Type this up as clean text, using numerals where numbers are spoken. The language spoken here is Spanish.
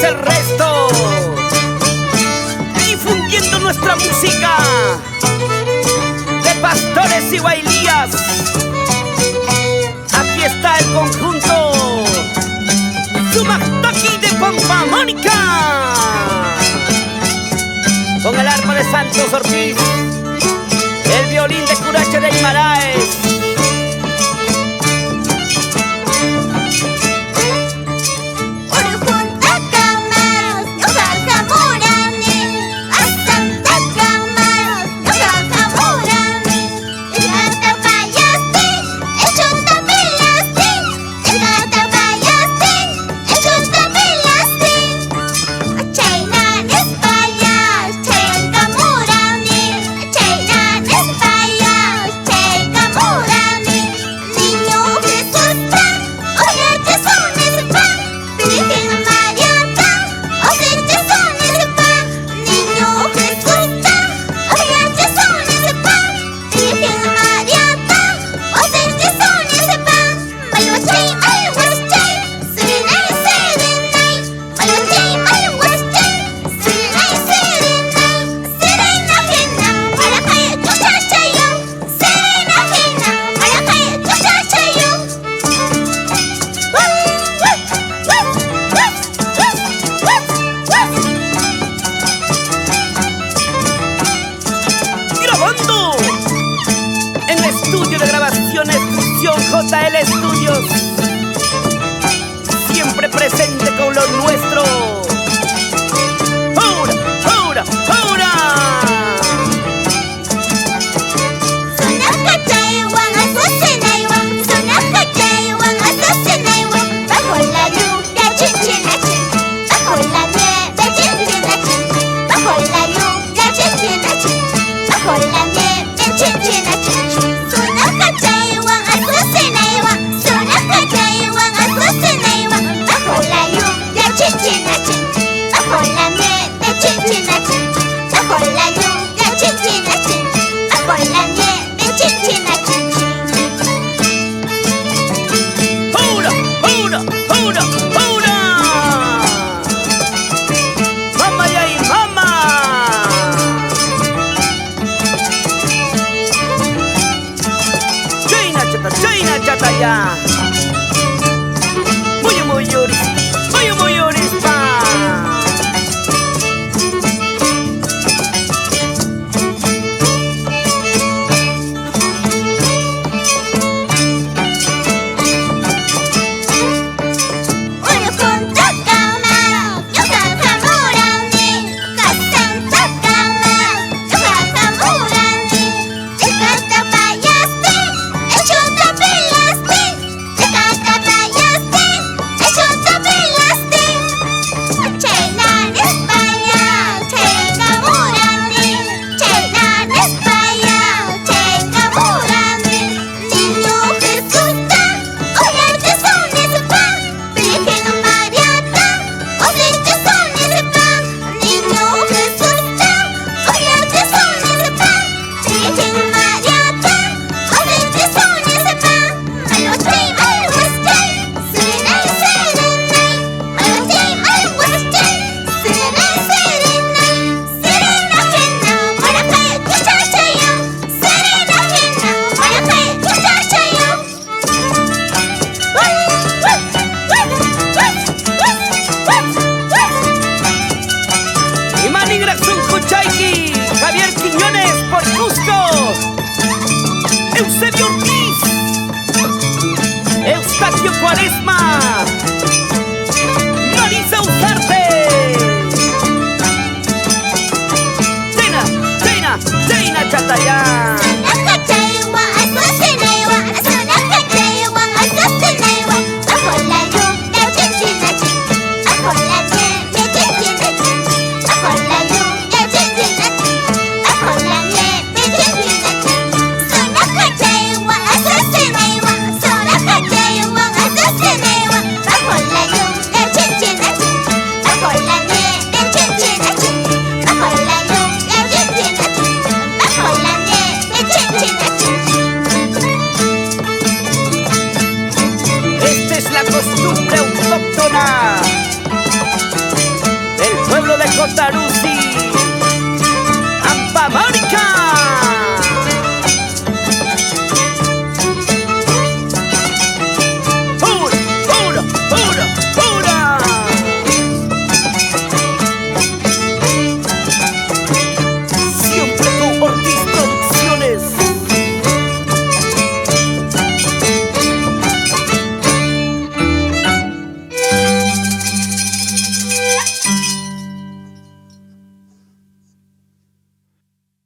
es el resto, difundiendo nuestra música de pastores y bailías. Aquí está el conjunto Sumactaqui de Pampamónica, con el arpa de Santos Ortiz, el violín de Curache de Guimaraes. Estudio de grabaciones Fusión JL Studios, siempre presente con lo nuestro. ¡Hora, hora, hora! Bajo la lluvia, chin, chin, chin. Bajo la nieve, chin, chin, chin. Bajo la lluvia, chin, chin, chin. Bajo la nieve, chin, chin, chin. Chataya, muy orispa. Javier Quiñones por Cusco, Eusebio Ortiz, Eustaquio Cuaresma, Marisa Usarte, Chena Chataya. Costumbre autóctona J. Lucy.